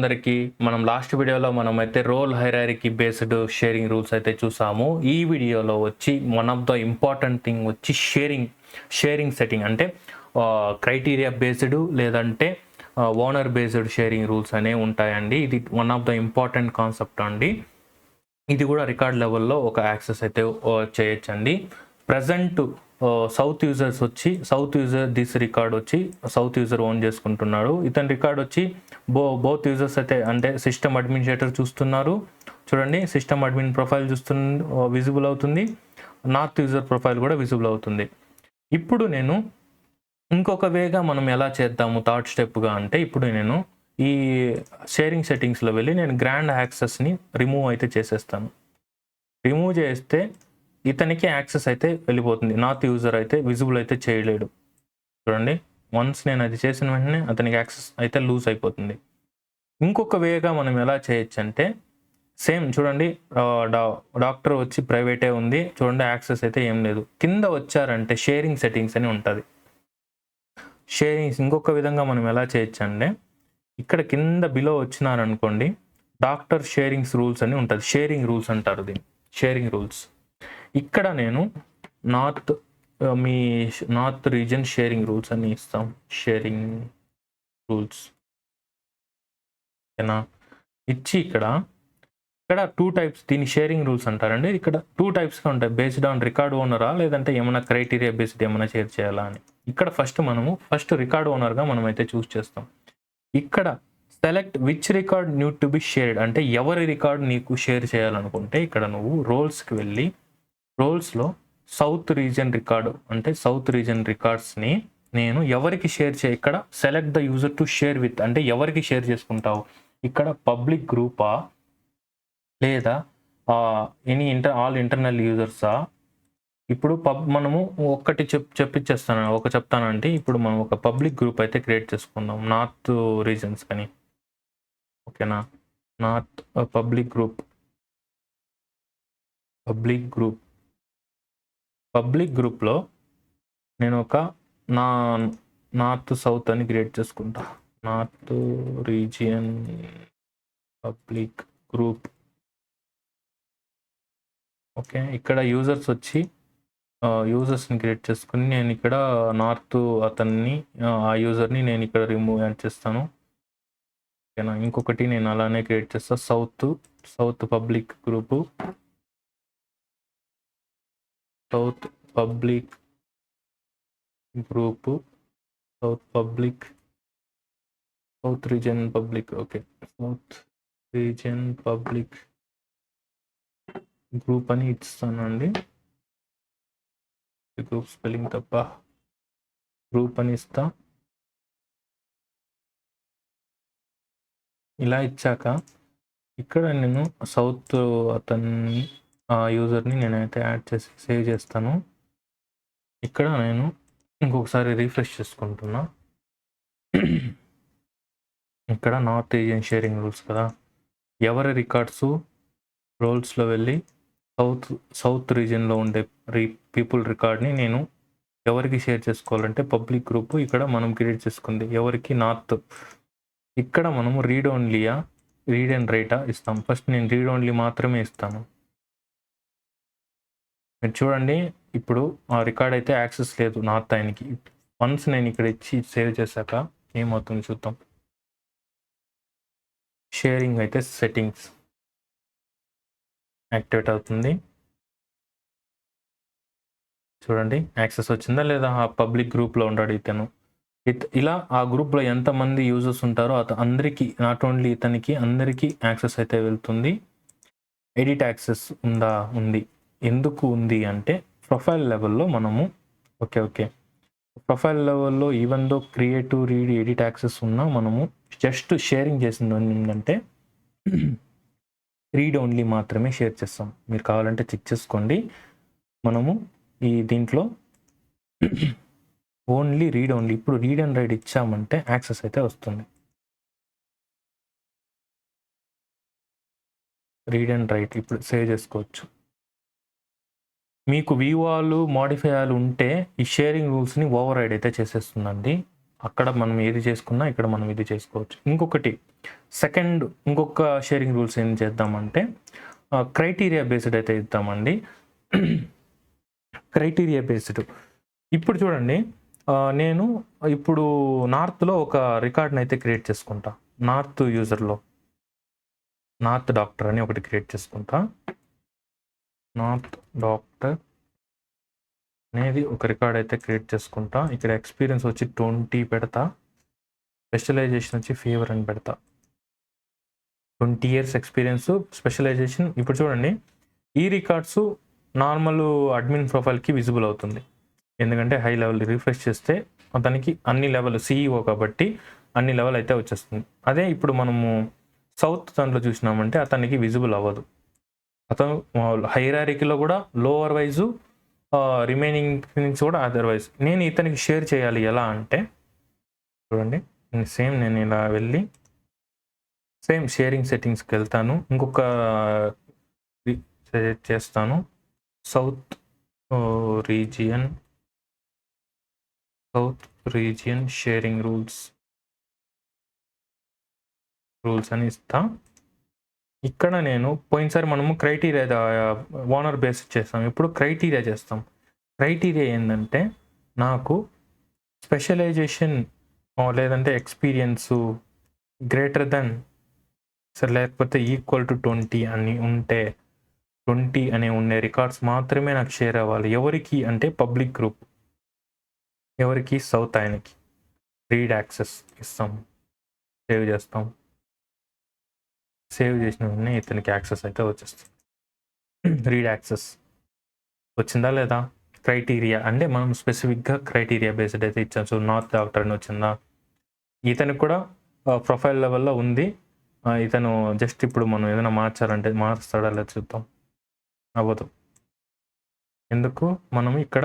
అందరికీ మనం లాస్ట్ వీడియోలో మనమైతే role hierarchy based sharing rules అయితే చూసాము. ఈ వీడియోలో వచ్చి one of the important thing వచ్చి షేరింగ్ సెట్టింగ్ అంటే క్రైటీరియా బేస్డ్ లేదంటే ఓనర్ బేస్డ్ షేరింగ్ రూల్స్ అనేవి ఉంటాయండి. ఇది one of the important concept అండి. ఇది కూడా రికార్డ్ లెవెల్లో ఒక యాక్సెస్ అయితే చేయొచ్చండి. Present south user this record వచ్చి సౌత్ యూజర్ ఓన్ చేసుకుంటున్నాడు. ఇతని రికార్డ్ వచ్చి బోత్ యూజర్స్ అయితే అంటే సిస్టమ్ అడ్మినిస్ట్రేటర్ చూస్తున్నారు. చూడండి, సిస్టమ్ అడ్మిన్ ప్రొఫైల్ విజిబుల్ అవుతుంది, నార్త్ యూజర్ ప్రొఫైల్ కూడా విజిబుల్ అవుతుంది. ఇప్పుడు నేను ఇంకొక వేగా మనం ఎలా చేద్దాము థర్డ్ స్టెప్గా అంటే, ఇప్పుడు నేను ఈ షేరింగ్ సెట్టింగ్స్లో వెళ్ళి నేను గ్రాండ్ యాక్సెస్ని రిమూవ్ అయితే చేసేస్తాను. రిమూవ్ చేస్తే ఇతనికి యాక్సెస్ అయితే వెళ్ళిపోతుంది, నార్త్ యూజర్ అయితే విజిబుల్ అయితే చేయలేడు. చూడండి, వన్స్ నేను అది చేసిన వెంటనే అతనికి యాక్సెస్ అయితే లూజ్ అయిపోతుంది. ఇంకొక వేగా మనం ఎలా చేయొచ్చు అంటే, సేమ్ చూడండి, డాక్టర్ వచ్చి ప్రైవేటే ఉంది, చూడండి యాక్సెస్ అయితే ఏం లేదు. కింద వచ్చారంటే షేరింగ్ సెట్టింగ్స్ అని ఉంటుంది. షేరింగ్స్ ఇంకొక విధంగా మనం ఎలా చేయొచ్చు అంటే, ఇక్కడ కింద బిలో వచ్చినారనుకోండి, డాక్టర్ షేరింగ్స్ రూల్స్ అని ఉంటుంది. షేరింగ్ రూల్స్ అంటారు దీన్ని, షేరింగ్ రూల్స్. ఇక్కడ నేను మీ నార్త్ రీజన్ షేరింగ్ రూల్స్ అని ఇస్తాం. షేరింగ్ రూల్స్ ఓకేనా, ఇచ్చి ఇక్కడ 2 టైప్స్ దీని షేరింగ్ రూల్స్ అంటారండి. ఇక్కడ 2 టైప్స్గా ఉంటాయి, బేస్డ్ ఆన్ రికార్డ్ ఓనరా లేదంటే ఏమైనా క్రైటీరియా బేస్డ్ ఏమైనా షేర్ చేయాలా అని. ఇక్కడ ఫస్ట్ రికార్డ్ ఓనర్గా మనం అయితే చూస్ చేస్తాం. ఇక్కడ select which record nude to be shared అంటే ఎవరి రికార్డ్ నీకు షేర్ చేయాలనుకుంటే, ఇక్కడ నువ్వు రోల్స్కి వెళ్ళి రోల్స్లో సౌత్ రీజన్ రికార్డు అంటే సౌత్ రీజన్ రికార్డ్స్ని నేను ఎవరికి షేర్ ఇక్కడ select the user to share with అంటే ఎవరికి షేర్ చేసుకుంటావు. ఇక్కడ పబ్లిక్ గ్రూపా లేదా ఆల్ ఇంటర్నల్ యూజర్సా. ఇప్పుడు మనము ఒక్కటి చెప్తానంటే, ఇప్పుడు మనం ఒక పబ్లిక్ గ్రూప్ అయితే క్రియేట్ చేసుకుందాం నార్త్ రీజన్స్ అని. ఓకేనా, నార్త్ పబ్లిక్ గ్రూప్లో నేను ఒక నార్త్ సౌత్ అని క్రియేట్ చేసుకుంటా. North region public group. Okay, ఇక్కడ యూజర్స్ని క్రియేట్ చేసుకుని నేను ఇక్కడ నార్త్ అతన్ని ఆ యూజర్ని నేను ఇక్కడ రిమూవ్ చేస్తాను. ఓకేనా, ఇంకొకటి నేను అలానే క్రియేట్ చేస్తా, south public group, south reason public. Okay, south reason public group అని ఇస్తానండి. గ్రూప్ స్పెల్లింగ్ తప్ప గ్రూప్ అని ఇస్తా. ఇలా ఇచ్చాక ఇక్కడ నేను సౌత్ అతన్ని యూజర్ని నేనైతే యాడ్ చేసి సేవ్ చేస్తాను. ఇక్కడ నేను ఇంకొకసారి రీఫ్రెష్ చేసుకుంటున్నా. ఇక్కడ నార్త్ రీజియన్ షేరింగ్ రూల్స్ కదా, ఎవరి రికార్డ్స్ రోల్స్లో వెళ్ళి సౌత్ రీజియన్లో ఉండే పీపుల్ రికార్డ్ని నేను ఎవరికి షేర్ చేసుకోవాలంటే పబ్లిక్ గ్రూప్ ఇక్కడ మనం క్రియేట్ చేసుకుంది ఎవరికి, నార్త్. ఇక్కడ మనము రీడ్ అండ్ రైటా ఇస్తాం. ఫస్ట్ నేను రీడ్ ఓన్లీ మాత్రమే ఇస్తాను. మీరు చూడండి, ఇప్పుడు ఆ రికార్డ్ అయితే యాక్సెస్ లేదు నార్త్ ఆయనకి. వన్స్ నేను ఇక్కడ ఇచ్చి సేవ్ చేశాక ఏమవుతుంది చూద్దాం. షేరింగ్ అయితే సెట్టింగ్స్ యాక్టివేట్ అవుతుంది. చూడండి, యాక్సెస్ వచ్చిందా లేదా. ఆ పబ్లిక్ గ్రూప్లో ఉన్నాడు ఇతను. ఇలా ఆ గ్రూప్లో ఎంతమంది యూజర్స్ ఉంటారో అందరికీ, నాట్ ఓన్లీ ఇతనికి, అందరికీ యాక్సెస్ అయితే వెళ్తుంది. ఎడిట్ యాక్సెస్ ఉంది. ఎందుకు ఉంది అంటే, ప్రొఫైల్ లెవెల్లో మనము ప్రొఫైల్ లెవెల్లో even though create, read, edit access ఉన్నా మనము జస్ట్ షేరింగ్ చేసింది ఏంటంటే రీడ్ ఓన్లీ మాత్రమే షేర్ చేస్తాం. మీరు కావాలంటే చెక్ చేసుకోండి. మనము ఈ దీంట్లో ఓన్లీ రీడ్ ఓన్లీ. ఇప్పుడు రీడ్ అండ్ రైట్ ఇచ్చామంటే యాక్సెస్ అయితే వస్తుంది. రీడ్ అండ్ రైట్ ఇప్పుడు సేవ్ చేసుకోవచ్చు. మీకు వ్యూ ఆల్, మోడిఫై ఆల్ ఉంటే ఈ షేరింగ్ రూల్స్ని ఓవర్ రైడ్ అయితే చేసేస్తుందండి. అక్కడ మనం ఏది చేసుకున్నా ఇక్కడ మనం ఇది చేసుకోవచ్చు. ఇంకొక షేరింగ్ రూల్స్ ఏం చేద్దామంటే క్రైటీరియా బేస్డ్ అయితే ఇద్దామండి. క్రైటీరియా బేస్డ్ ఇప్పుడు చూడండి, నేను ఇప్పుడు నార్త్లో ఒక రికార్డ్ని అయితే క్రియేట్ చేసుకుంటా. నార్త్ యూజర్లో నార్త్ డాక్టర్ అని ఒకటి క్రియేట్ చేసుకుంటా. నార్త్ డాక్టర్ అనేది ఒక రికార్డ్ అయితే క్రియేట్ చేసుకుంటా. ఇక్కడ ఎక్స్పీరియన్స్ వచ్చి 20 పెడతా. స్పెషలైజేషన్ వచ్చి ఫీవర్ అని పెడతా. 20 years ఎక్స్పీరియన్స్, స్పెషలైజేషన్. ఇప్పుడు చూడండి, ఈ రికార్డ్స్ నార్మల్ అడ్మిన్ ప్రొఫైల్కి విజిబుల్ అవుతుంది. ఎందుకంటే హై లెవెల్ రిఫ్రెష్ చేస్తే అతనికి అన్ని లెవెల్ CEO కాబట్టి అన్ని లెవెల్ అయితే వచ్చేస్తుంది. అదే ఇప్పుడు మనము సౌత్ దాంట్లో చూసినామంటే అతనికి విజిబుల్ అవ్వదు. అతను హైరారికీలో కూడా లోవర్ వైజు, రిమైనింగ్ థింగ్స్ కూడా అదర్వైజ్. నేను ఇతనికి షేర్ చేయాలి ఎలా అంటే చూడండి, నేను ఇలా వెళ్ళి షేరింగ్ సెట్టింగ్స్కి వెళ్తాను. ఇంకొక చేస్తాను, సౌత్ రీజియన్ షేరింగ్ రూల్స్ అని ఇస్తా. ఇక్కడ నేను పోయినసారి మనము క్రైటీరియా ఓనర్ బేస్ చేస్తాం, ఇప్పుడు క్రైటీరియా చేస్తాం. క్రైటీరియా ఏంటంటే నాకు స్పెషలైజేషన్ లేదంటే ఎక్స్పీరియన్సు గ్రేటర్ దెన్ లేకపోతే ఈక్వల్ టు 20 అని ఉంటే 20 అనే ఉండే రికార్డ్స్ మాత్రమే నాకు షేర్ అవ్వాలి. ఎవరికి అంటే పబ్లిక్ గ్రూప్, ఎవరికి సౌత్ ఆయనకి రీడ్ యాక్సెస్ ఇస్తాం. సేవ్ చేస్తాం. సేవ్ చేసిన వెంటనే ఇతనికి యాక్సెస్ అయితే వచ్చేస్తుంది. రీడ్ యాక్సెస్ వచ్చిందా లేదా? క్రైటీరియా అంటే మనం స్పెసిఫిక్గా క్రైటీరియా బేస్డ్ అయితే ఇచ్చాం. సో నార్త్ డాక్టర్ అని వచ్చిందా? ఇతనికి కూడా ప్రొఫైల్ లెవెల్లో ఉంది. ఇతను జస్ట్ ఇప్పుడు మనం ఏదైనా మార్చాలంటే మారుస్తాడా లేదా చూద్దాం. అవ్వదు. ఎందుకు? మనం ఇక్కడ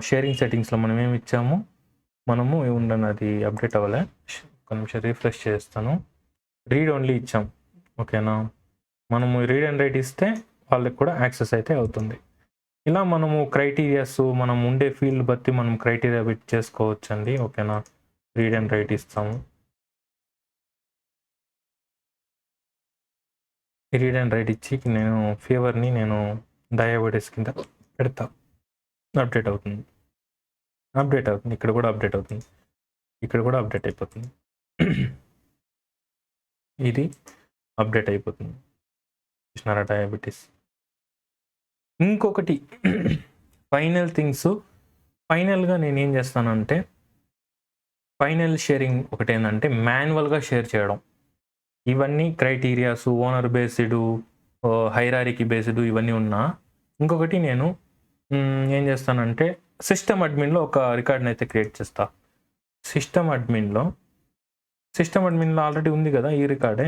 షేరింగ్ సెట్టింగ్స్లో మనం ఏమి ఇచ్చాము, మనము ఉండని అది అప్డేట్ అవ్వలే. ఒక నిమిషం రిఫ్రెష్ చేస్తాను. రీడ్ ఓన్లీ ఇచ్చాం, ఓకేనా? మనము రీడ్ అండ్ రైట్ ఇస్తే వాళ్ళకి కూడా యాక్సెస్ అయితే అవుతుంది. ఇలా మనము క్రైటీరియాస్ మనం ఉండే ఫీల్డ్ బట్టి మనం క్రైటీరియా బిట్ చేసుకోవచ్చు అండి, ఓకేనా? రీడ్ అండ్ రైట్ ఇస్తాము. రీడ్ అండ్ రైట్ ఇచ్చి నేను ఫీవర్ని నేను డయాబెటీస్ కింద పెడతా. అప్డేట్ అవుతుంది. ఇక్కడ కూడా అప్డేట్ అవుతుంది. ఇక్కడ కూడా అప్డేట్ అయిపోతుంది. ఇది అప్డేట్ అయిపోతుంది. చూసినారా డయాబెటీస్. ఇంకొకటి ఫైనల్గా నేను ఏం చేస్తానంటే ఫైనల్ షేరింగ్ ఒకటి ఏంటంటే మాన్యువల్గా షేర్ చేయడం. ఇవన్నీ క్రైటీరియాస్, ఓనర్ బేస్డ్, హైరారికీ బేస్డ్ ఇవన్నీ ఉన్నా. ఇంకొకటి నేను ఏం చేస్తానంటే సిస్టమ్ అడ్మిన్లో ఒక రికార్డ్ని అయితే క్రియేట్ చేస్తా. సిస్టమ్ అడ్మిన్లో ఆల్రెడీ ఉంది కదా ఈ రికార్డే.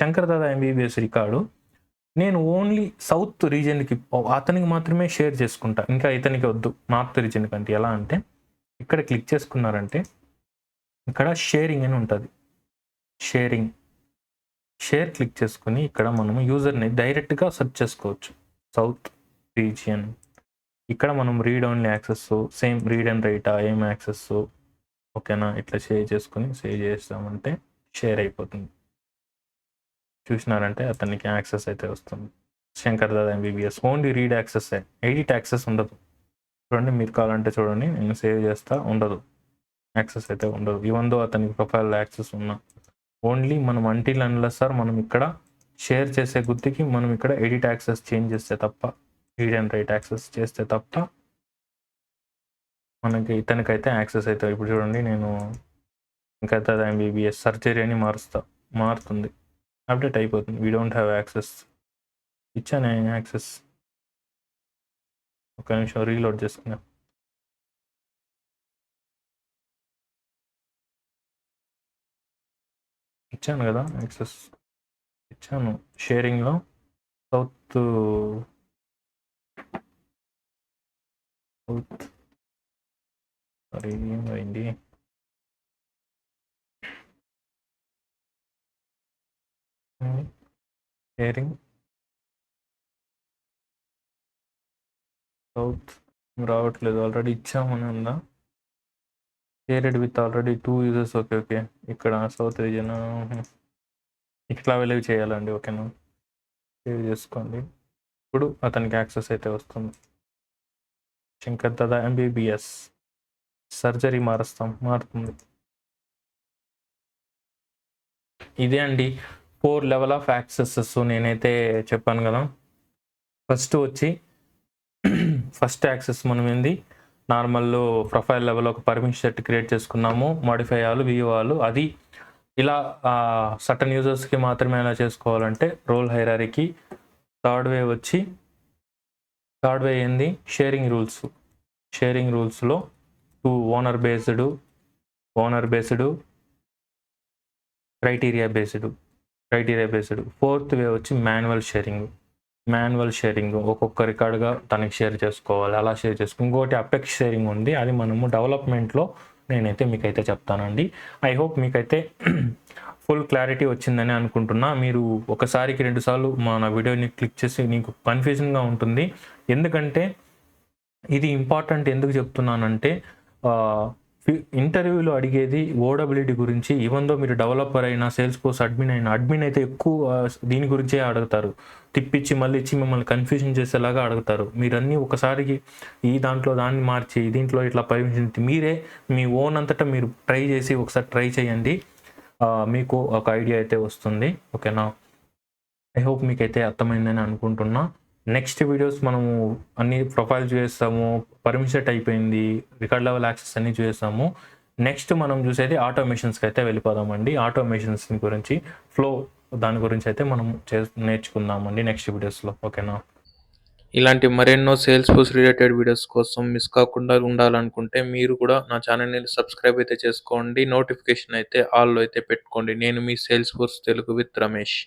శంకర్ దాదా MBBS రికార్డు నేను ఓన్లీ సౌత్ రీజియన్కి అతనికి మాత్రమే షేర్ చేసుకుంటా. ఇంకా ఇతనికి వద్దు నార్త్ రీజియన్ కంటే. ఎలా అంటే ఇక్కడ క్లిక్ చేసుకున్నారంటే ఇక్కడ షేరింగ్ అని ఉంటుంది. షేర్ క్లిక్ చేసుకుని ఇక్కడ మనం యూజర్ని డైరెక్ట్గా సెర్చ్ చేసుకోవచ్చు. సౌత్ రీజియన్ ఇక్కడ మనం read only access, same read and రైటా ఏం యాక్సెస్, ఓకేనా? ఇట్లా సేవ్ చేస్తామంటే షేర్ అయిపోతుంది. చూసినారంటే అతనికి యాక్సెస్ అయితే వస్తుంది. Shankar Dada MBBS only read access, edit access ఉండదు. చూడండి, మీరు కావాలంటే చూడండి, నేను సేవ్ చేస్తా, ఉండదు యాక్సెస్ అయితే ఉండదు. ఈవెన్ దో అతనికి ప్రొఫైల్ యాక్సెస్ ఉన్నా ఓన్లీ మనం అంటిల్ అన్లెస్ సార్ మనం ఇక్కడ షేర్ చేసే గుర్తికి మనం ఇక్కడ ఎడిట్ యాక్సెస్ చేంజ్ చేస్తే తప్ప, రీడ్ అండ్ రైట్ యాక్సెస్ చేస్తే తప్ప మనకి ఇతనికైతే యాక్సెస్ అవుతుంది. ఇప్పుడు చూడండి, నేను ఇంకా MBBS సర్జరీ అని మారుతుంది, అప్డేట్ అయిపోతుంది. We don't have access. ఇచ్చాను యాక్సెస్. ఒక నిమిషం రీలోడ్ చేసుకున్నా. ఇచ్చాను కదా యాక్సెస్, ఇచ్చాను షేరింగ్లో. సౌత్ సారీ ఏమైంది, షేరింగ్ సౌత్ రావట్లేదు. ఆల్రెడీ ఇచ్చామని ఉందా? Shared with already 2 users. Okay. ఇక్కడ సౌత్ రీజియన్ ఇట్లా లీవ్ చేయాలండి. ఓకేనా, సేవ్ చేసుకోండి. ఇప్పుడు అతనికి యాక్సెస్ అయితే వస్తుంది. శంకర్ దాదా ఎంబీబీఎస్ సర్జరీ మారుతుంది. ఇదే అండి 4 లెవెల్ ఆఫ్ యాక్సెసెస్ నేనైతే చెప్పాను కదా. ఫస్ట్ యాక్సెస్ మనం ఏంది, నార్మల్ ప్రొఫైల్ లెవెల్ ఒక పర్మిషన్ సెట్ క్రియేట్ చేసుకున్నాము, మాడిఫై అవ్వాలి, వ్యూ అవ్వాలి. అది ఇలా సర్టన్ యూజర్స్కి మాత్రమే ఎలా చేసుకోవాలంటే రోల్ హైరారీకి థర్డ్ వే ఏంది, షేరింగ్ రూల్స్లో 2 owner based criteria based. Fourth way వచ్చి మాన్యువల్ షేరింగ్ ఒక్కొక్క రికార్డుగా తనకి షేర్ చేసుకోవాలి. అలా షేర్ చేసుకో. ఇంకోటి అపెక్స్ షేరింగ్ ఉంది, అది మనము డెవలప్మెంట్లో నేనైతే మీకైతే చెప్తానండి. ఐ హోప్ మీకైతే ఫుల్ క్లారిటీ వచ్చిందని అనుకుంటున్నా. మీరు ఒకసారికి 2 సార్లు మన వీడియోని క్లిక్ చేసి నీకు కన్ఫ్యూజన్గా ఉంటుంది. ఎందుకంటే ఇది ఇంపార్టెంట్. ఎందుకు చెప్తున్నానంటే ఇంటర్వ్యూలో అడిగేది ఓడబిలిటీ గురించి. ఈవెన్ మీరు డెవలపర్ అయినా, సేల్స్ ఫోర్స్ అడ్మిన్ అయితే ఎక్కువ దీని గురించే అడుగుతారు. తిప్పించి మళ్ళీ ఇచ్చి మిమ్మల్ని కన్ఫ్యూజన్ చేసేలాగా అడుగుతారు. మీరన్నీ ఒకసారికి ఈ దాంట్లో దాన్ని మార్చి దీంట్లో ఇట్లా పర్మిషన్ మీరే మీ ఓన్ అంతటా మీరు ఒకసారి ట్రై చేయండి. మీకు ఒక ఐడియా అయితే వస్తుంది. ఓకేనా, ఐ హోప్ మీకైతే అర్థమైందని అనుకుంటున్నా. నెక్స్ట్ వీడియోస్ మనము అన్ని ప్రొఫైల్ చూసేస్తాము, పర్మిషన్ సెట్ అయిపోయింది, రికార్డ్ లెవెల్ యాక్సెస్ అన్ని చూసేస్తాము. నెక్స్ట్ మనం చూసేది ఆటోమేషన్స్కి అయితే వెళ్ళిపోదామండి. ఆటోమేషన్స్ గురించి, దాని గురించి అయితే మనం నేర్చుకుందామండి నెక్స్ట్ వీడియోస్లో. ఓకేనా, ఇలాంటి మరెన్నో సేల్స్ ఫోర్స్ రిలేటెడ్ వీడియోస్ కోసం మిస్ కాకుండా ఉండాలనుకుంటే మీరు కూడా నా ఛానల్ని సబ్స్క్రైబ్ అయితే చేసుకోండి. నోటిఫికేషన్ అయితే ఆల్లో అయితే పెట్టుకోండి. నేను మీ sales force Telugu with Ramesh.